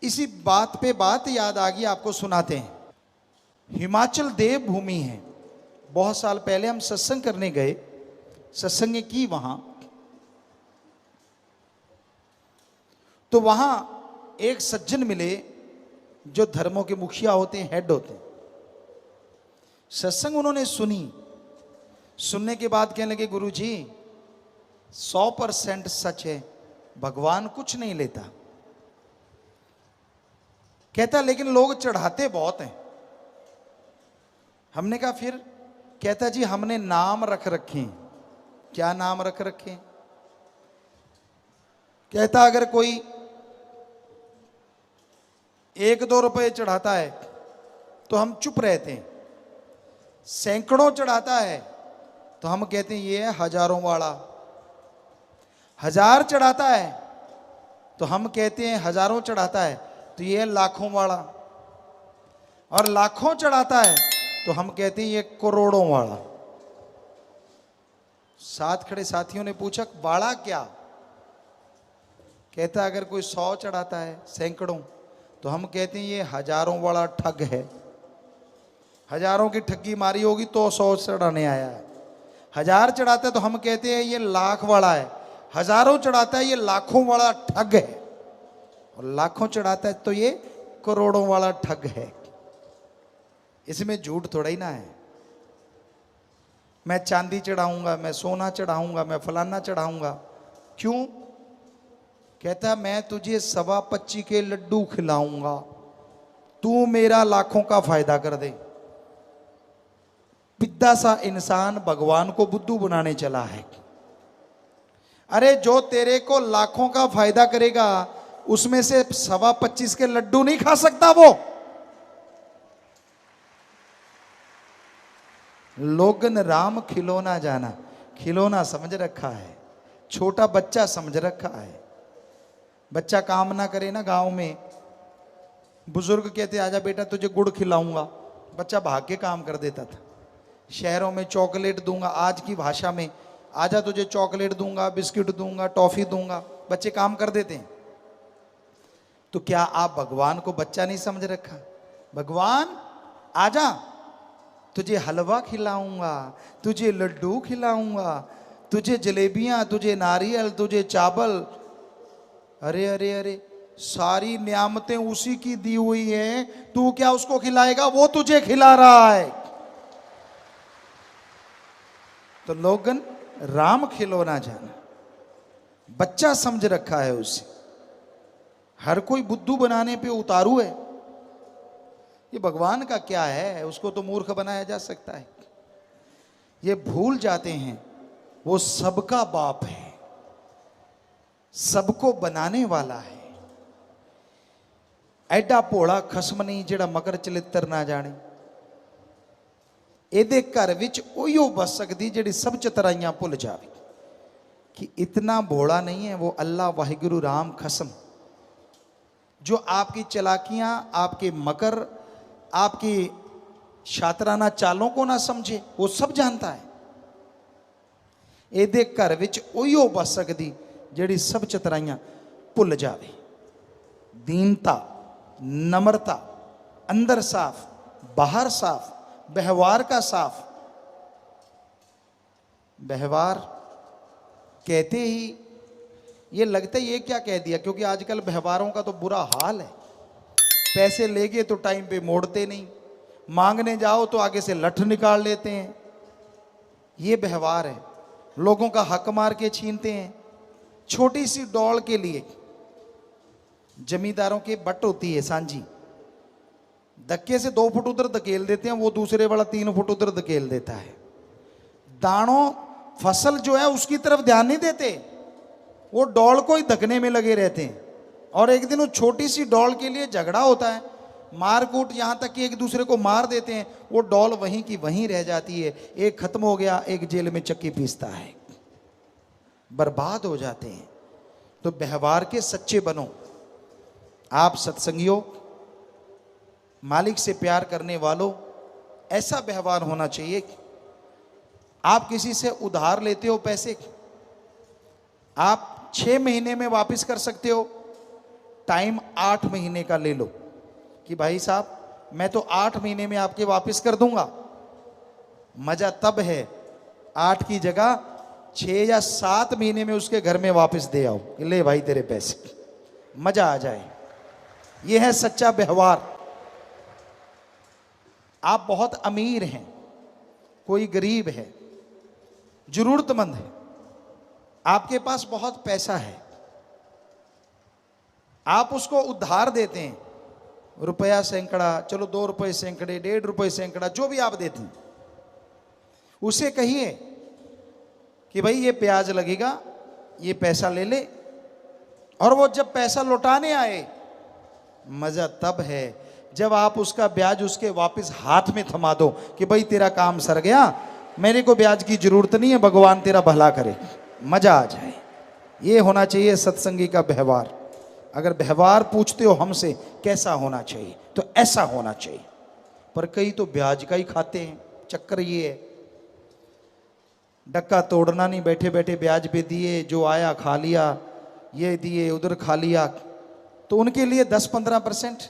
इसी बात पे बात याद आ गई, आपको सुनाते हैं। हिमाचल देव भूमि है। बहुत साल पहले हम सत्संग करने गए, सत्संग की वहां, तो वहां एक सज्जन मिले जो धर्मों के मुखिया होते हैं, हेड होते हैं। सत्संग उन्होंने सुनी, सुनने के बाद कहने लगे, गुरु जी 100% सच है, भगवान कुछ नहीं लेता। कहता लेकिन लोग चढ़ाते बहुत हैं। हमने कहा फिर? कहता जी हमने नाम रख रखे हैं। क्या नाम रख रखे हैं? कहता अगर कोई 1-2 रुपए चढ़ाता है तो हम चुप रहते हैं, सैकड़ों चढ़ाता है तो हम कहते हैं ये है हजारों वाला, 1000 चढ़ाता है तो हम कहते हैं हजारों चढ़ाता है तो ये है लाखों वाला, और लाखों चढ़ाता है तो हम कहते हैं ये करोड़ों वाला। साथ खड़े साथियों ने पूछा वाला क्या? कहता अगर कोई 100 चढ़ाता है, सैकड़ों, तो हम कहते हैं ये हजारों वाला ठग है। हजारों की ठगी मारी होगी तो 100 चढ़ाने आया है। 1000 चढ़ाता है तो हम कहते हैं ये लाख वाला है। हजारों चढ़ाता है ये लाखों वाला ठग है, और लाखों चढ़ाता है तो ये करोड़ों वाला ठग है। इसमें झूठ थोड़ा ही ना है। मैं चांदी चढ़ाऊंगा, मैं सोना चढ़ाऊंगा, मैं फलाना चढ़ाऊंगा, क्यों? कहता मैं तुझे 25 के लड्डू खिलाऊंगा, तू मेरा लाखों का फायदा कर दे। पिद्दा सा इंसान भगवान को बुद्धू बनाने चला है। अरे जो तेरे को लाखों का फायदा करेगा उसमें से 25 के लड्डू नहीं खा सकता वो। लोगन राम खिलौना जाना, खिलौना समझ रखा है, छोटा बच्चा समझ रखा है। बच्चा काम ना करे ना, गांव में बुजुर्ग कहते आजा बेटा तुझे गुड़ खिलाऊंगा, बच्चा भाग के काम कर देता था। शहरों में चॉकलेट दूंगा, आज की भाषा में आजा तुझे चॉकलेट दूंगा, बिस्किट दूंगा, टॉफी दूंगा, बच्चे काम कर देते हैं। तो क्या आप भगवान को बच्चा नहीं समझ रखा? भगवान आजा तुझे हलवा खिलाऊंगा, तुझे लड्डू खिलाऊंगा, तुझे जलेबियां, तुझे नारियल, तुझे चावल। अरे अरे अरे, सारी नियामतें उसी की दी हुई हैं, तू क्या उसको खिलाएगा? वो तुझे खिला रहा है। तो लोगन राम खिलौना जाना, बच्चा समझ रखा है उसे। हर कोई बुद्धू बनाने पे उतारू है। ये भगवान का क्या है, उसको तो मूर्ख बनाया जा सकता है। ये भूल जाते हैं वो सबका बाप है, सबको बनाने वाला है। ਐਡਾ ਭੋਲਾ ਖਸਮ ਨਹੀਂ ਜਿਹੜਾ ਮਗਰ ਚਲਿੱਤਰ ਨਾ ਜਾਣੇ। ਇਹਦੇ ਘਰ ਵਿੱਚ ਉਹੀਓ ਬਸ ਸਕਦੀ ਜਿਹੜੀ ਸਭ ਚਤਰਾਈਆਂ ਭੁੱਲ ਜਾਵੇ। कि इतना भोला नहीं है वो अल्लाह वाहिगुरु राम खसम, जो आपकी चलाकियां, आपके मकर, आपकी शातराना चालों को ना समझे, वो सब जानता है। ਇਹਦੇ ਘਰ ਵਿੱਚ ਉਹੀਓ ਬਸ ਸਕਦੀ ਜਿਹੜੀ ਸਭ ਚਤਰਾਈਆਂ ਭੁੱਲ ਜਾਵੇ। दीनता, नम्रता, अंदर साफ, बाहर साफ, व्यवहार का साफ। व्यवहार कहते ही ये लगता है ये क्या कह दिया, क्योंकि आजकल व्यवहारों का तो बुरा हाल है। पैसे लेगे तो टाइम पे मोड़ते नहीं, मांगने जाओ तो आगे से लठ निकाल लेते हैं। ये व्यवहार है। लोगों का हक मार के छीनते हैं। छोटी सी डॉल के लिए जमींदारों के बट होती है सांझी, धक्के से 2 फुट उधर धकेल देते हैं, वो दूसरे वाला 3 फुट उधर धकेल देता है। दानों फसल जो है उसकी तरफ ध्यान नहीं देते, वो डॉल को ही धकने में लगे रहते हैं। और एक दिन वो छोटी सी डॉल के लिए झगड़ा होता है, मारकूट, यहां तक कि एक दूसरे को मार देते हैं। वो डॉल वहीं की वहीं रह जाती है। एक खत्म हो गया, एक जेल में चक्की पीसता है, बर्बाद हो जाते हैं। तो व्यवहार के सच्चे बनो। आप सत्संगियों, मालिक से प्यार करने वालों, ऐसा व्यवहार होना चाहिए। आप किसी से उधार लेते हो पैसे, आप 6 महीने में वापस कर सकते हो, टाइम 8 महीने का ले लो कि भाई साहब मैं तो 8 महीने में आपके वापस कर दूंगा। मजा तब है 8 की जगह 6 या 7 महीने में उसके घर में वापस दे आओ कि ले भाई तेरे पैसे, मजा आ जाए। यह है सच्चा व्यवहार। आप बहुत अमीर हैं, कोई गरीब है, जरूरतमंद है, आपके पास बहुत पैसा है, आप उसको उधार देते हैं, रुपया सैकड़ा, चलो 2 रुपए सैकड़े, 1.5 रुपए सैकड़ा, जो भी आप देते हैं, उसे कहिए कि भाई ये ब्याज लगेगा, ये पैसा ले ले। और वो जब पैसा लौटाने आए, मजा तब है जब आप उसका ब्याज उसके वापस हाथ में थमा दो कि भाई तेरा काम सर गया, मेरे को ब्याज की जरूरत नहीं है, भगवान तेरा भला करे, मजा आ जाए। ये होना चाहिए सत्संगी का व्यवहार। अगर व्यवहार पूछते हो हमसे कैसा होना चाहिए, तो ऐसा होना चाहिए। पर कई तो ब्याज का ही खाते हैं। चक्कर ये है, डक्का तोड़ना नहीं, बैठे बैठे ब्याज पे दिए, जो आया खा लिया, ये दिए उधर खा लिया। तो उनके लिए 10-15%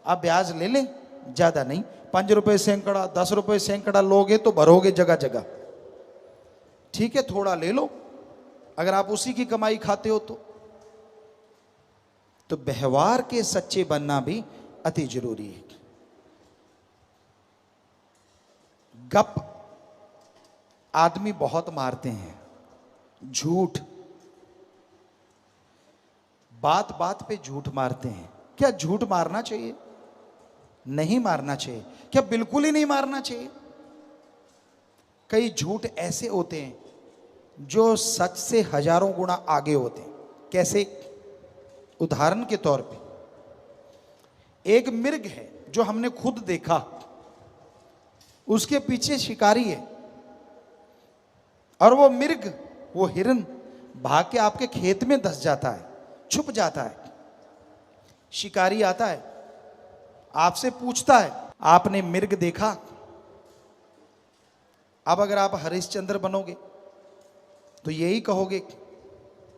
आप ब्याज ले लें, ज़्यादा नहीं। 5 रुपये सैकड़ा, 10 रुपये सैकड़ा लोगे तो भरोगे जगह जगह। ठीक है, थोड़ा ले लो अगर आप उसी की कमाई खाते हो तो व्यवहार के सच्चे बनना भी अति जरूरी है। गप आदमी बहुत मारते हैं, झूठ, बात बात पे झूठ मारते हैं। क्या झूठ मारना चाहिए? नहीं मारना चाहिए। क्या बिल्कुल ही नहीं मारना चाहिए? कई झूठ ऐसे होते हैं जो सच से हजारों गुना आगे होते हैं। कैसे? उदाहरण के तौर पे एक मिर्ग है जो हमने खुद देखा, उसके पीछे शिकारी है, और वो मिर्ग, वो हिरन भाग के आपके खेत में धंस जाता है, छुप जाता है। शिकारी आता है, आपसे पूछता है आपने मिर्ग देखा? अब अगर आप हरिश्चंद्र बनोगे तो यही कहोगे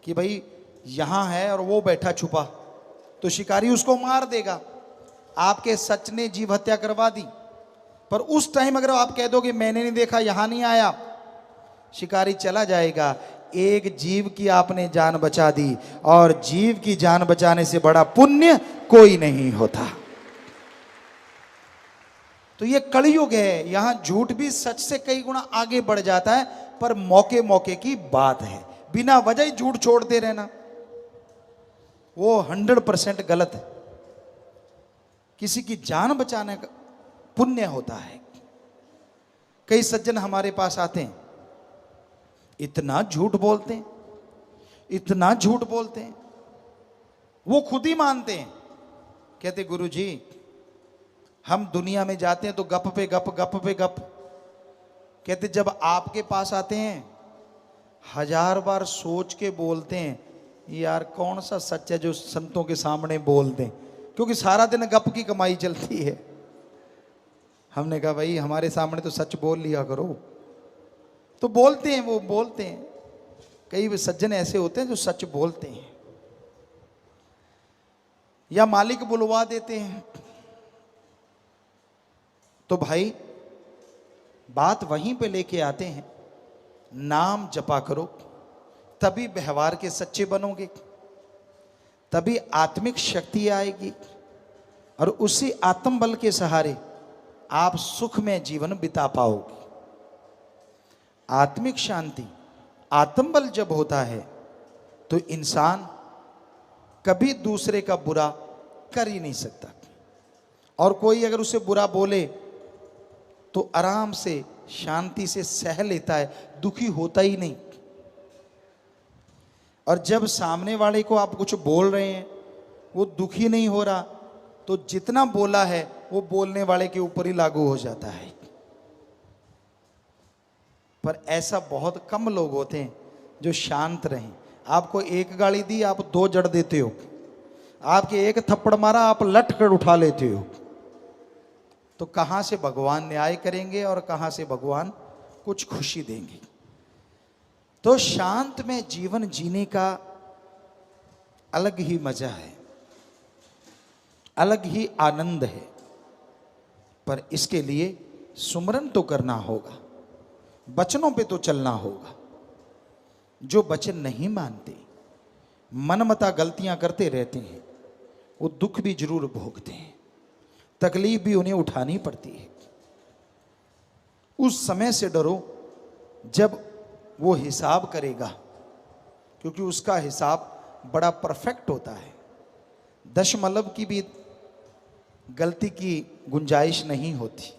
कि भाई यहां है और वो बैठा छुपा, तो शिकारी उसको मार देगा। आपके सच ने जीव हत्या करवा दी। पर उस टाइम अगर आप कह दोगे मैंने नहीं देखा, यहां नहीं आया, शिकारी चला जाएगा। एक जीव की आपने जान बचा दी, और जीव की जान बचाने से बड़ा पुण्य कोई नहीं होता। तो ये कलयुग है, यहां झूठ भी सच से कई गुना आगे बढ़ जाता है। पर मौके मौके की बात है, बिना वजह ही झूठ छोड़ते रहना वो 100% गलत है। किसी की जान बचाने का पुण्य होता है। कई सज्जन हमारे पास आते हैं, इतना झूठ बोलते हैं, इतना झूठ बोलते हैं, वो खुद ही मानते हैं। कहते गुरुजी हम दुनिया में जाते हैं तो गप पे गप, गप पे गप। कहते जब आपके पास आते हैं 1000 बार सोच के बोलते हैं, यार कौन सा सच है जो संतों के सामने बोल दें, क्योंकि सारा दिन गप की कमाई चलती है। हमने कहा भाई हमारे सामने तो सच बोल लिया करो। तो बोलते हैं, वो बोलते हैं। कई सज्जन ऐसे होते हैं जो सच बोलते हैं, या मालिक बुलवा देते हैं। तो भाई बात वहीं पे लेके आते हैं, नाम जपा करो, तभी व्यवहार के सच्चे बनोगे, तभी आत्मिक शक्ति आएगी, और उसी आत्म बल के सहारे आप सुख में जीवन बिता पाओगे। आत्मिक शांति, आत्म बल जब होता है तो इंसान कभी दूसरे का बुरा कर ही नहीं सकता। और कोई अगर उसे बुरा बोले तो आराम से शांति से सह लेता है, दुखी होता ही नहीं। और जब सामने वाले को आप कुछ बोल रहे हैं वो दुखी नहीं हो रहा, तो जितना बोला है वो बोलने वाले के ऊपर ही लागू हो जाता है। पर ऐसा बहुत कम लोग होते हैं जो शांत रहें। आपको एक गाली दी, आप 2 जड़ देते हो। आपके एक थप्पड़ मारा, आप लट कर उठा लेते हो। तो कहां से भगवान न्याय करेंगे और कहां से भगवान कुछ खुशी देंगे? तो शांत में जीवन जीने का अलग ही मजा है। अलग ही आनंद है। पर इसके लिए सुमरन तो करना होगा, वचनों पे तो चलना होगा। जो वचन नहीं मानते, मनमता गलतियां करते रहते हैं, वो दुख भी जरूर भोगते हैं, तकलीफ भी उन्हें उठानी पड़ती है। उस समय से डरो जब वो हिसाब करेगा, क्योंकि उसका हिसाब बड़ा परफेक्ट होता है। दशमलव की भी गलती की गुंजाइश नहीं होती,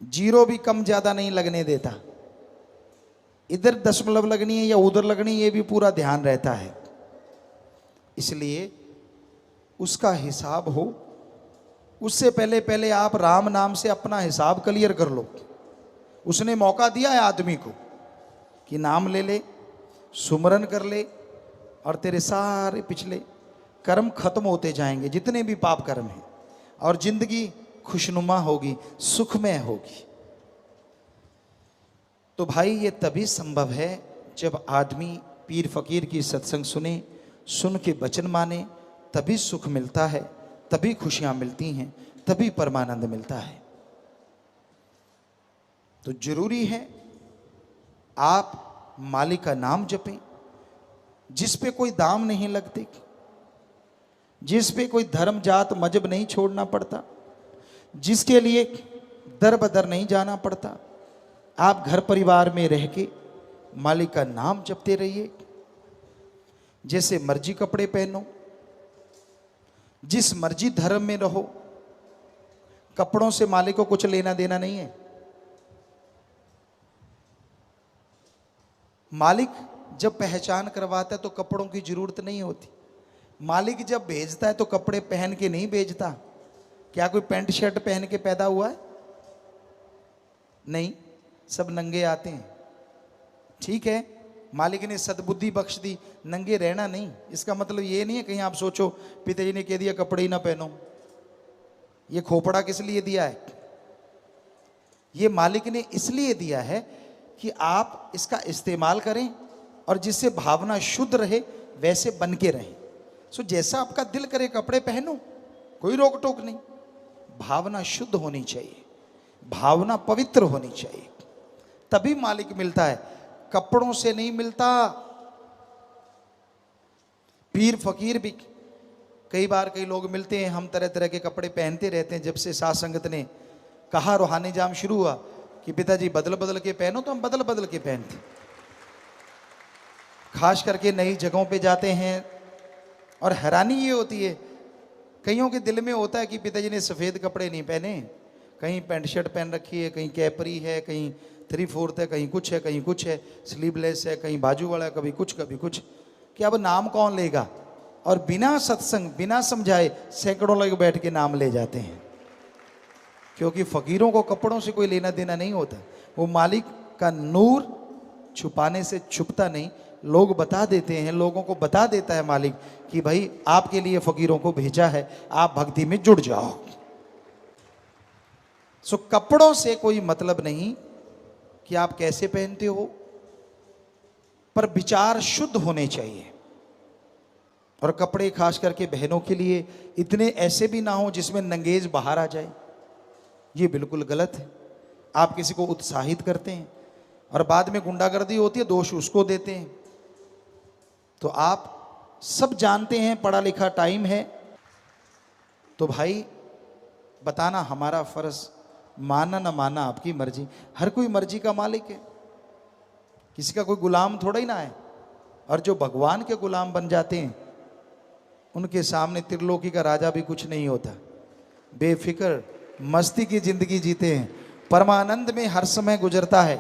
जीरो भी कम ज्यादा नहीं लगने देता। इधर दशमलव लगनी है या उधर लगनी है, ये भी पूरा ध्यान रहता है। इसलिए उसका हिसाब हो, उससे पहले पहले आप राम नाम से अपना हिसाब क्लियर कर लो। उसने मौका दिया है आदमी को कि नाम ले ले, सुमरन कर ले, और तेरे सारे पिछले कर्म खत्म होते जाएंगे, जितने भी पाप कर्म हैं, और जिंदगी खुशनुमा होगी, सुखमय होगी। तो भाई ये तभी संभव है जब आदमी पीर फकीर की सत्संग सुने, सुन के वचन माने, तभी सुख मिलता है, तभी खुशियां मिलती हैं, तभी परमानंद मिलता है। तो जरूरी है आप मालिक का नाम जपें, जिस पे कोई दाम नहीं लगते, जिस पे कोई धर्म जात मजहब नहीं छोड़ना पड़ता, जिसके लिए दर बदर नहीं जाना पड़ता। आप घर परिवार में रह के मालिक का नाम जपते रहिए। जैसे मर्जी कपड़े पहनो, जिस मर्जी धर्म में रहो, कपड़ों से मालिक को कुछ लेना देना नहीं है। मालिक जब पहचान करवाता है तो कपड़ों की जरूरत नहीं होती। मालिक जब भेजता है तो कपड़े पहन के नहीं भेजता। क्या कोई पैंट शर्ट पहन के पैदा हुआ है? नहीं, सब नंगे आते हैं। ठीक है, मालिक ने सद्बुद्धि बख्श दी, नंगे रहना नहीं। इसका मतलब ये नहीं है कहीं आप सोचो पिताजी ने कह दिया कपड़े ही ना पहनो। ये खोपड़ा किस लिए दिया है? ये मालिक ने इसलिए दिया है कि आप इसका इस्तेमाल करें और जिससे भावना शुद्ध रहे, वैसे बन के रहें। सो जैसा आपका दिल करे कपड़े पहनो, कोई रोक टोक नहीं। भावना शुद्ध होनी चाहिए, भावना पवित्र होनी चाहिए, तभी मालिक मिलता है, कपड़ों से नहीं मिलता। पीर फकीर भी कई बार कई लोग मिलते हैं, हम तरह तरह के कपड़े पहनते रहते हैं। जब से साथ संगत ने कहा, रूहानी जाम शुरू हुआ कि पिताजी बदल बदल के पहनो, तो हम बदल बदल के पहनते। खास करके नई जगहों पे जाते हैं और हैरानी ये होती है, कईयों के दिल में होता है कि पिताजी ने सफ़ेद कपड़े नहीं पहने, कहीं पैंट शर्ट पहन रखी है, कहीं कैपरी है, कहीं 3/4 है, कहीं कुछ है, कहीं कुछ है, स्लीवलेस है, कहीं बाजू वाला है, कभी कुछ कभी कुछ। कि अब नाम कौन लेगा? और बिना सत्संग, बिना समझाए सैकड़ों लोग बैठ के नाम ले जाते हैं। क्योंकि फकीरों को कपड़ों से कोई लेना देना नहीं होता। वो मालिक का नूर छुपाने से छुपता नहीं, लोग बता देते हैं, लोगों को बता देता है मालिक कि भाई आपके लिए फकीरों को भेजा है, आप भक्ति में जुड़ जाओ। सो कपड़ों से कोई मतलब नहीं कि आप कैसे पहनते हो, पर विचार शुद्ध होने चाहिए। और कपड़े खास करके बहनों के लिए इतने ऐसे भी ना हो जिसमें नंगेज बाहर आ जाए, ये बिल्कुल गलत है। आप किसी को उत्साहित करते हैं और बाद में गुंडागर्दी होती है, दोष उसको देते हैं। तो आप सब जानते हैं पढ़ा लिखा टाइम है, तो भाई बताना हमारा फर्ज, माना ना माना आपकी मर्जी। हर कोई मर्जी का मालिक है, किसी का कोई गुलाम थोड़ा ही ना है। और जो भगवान के गुलाम बन जाते हैं, उनके सामने त्रिलोकी का राजा भी कुछ नहीं होता। बेफिक्र मस्ती की जिंदगी जीते हैं, परमानंद में हर समय गुजरता है।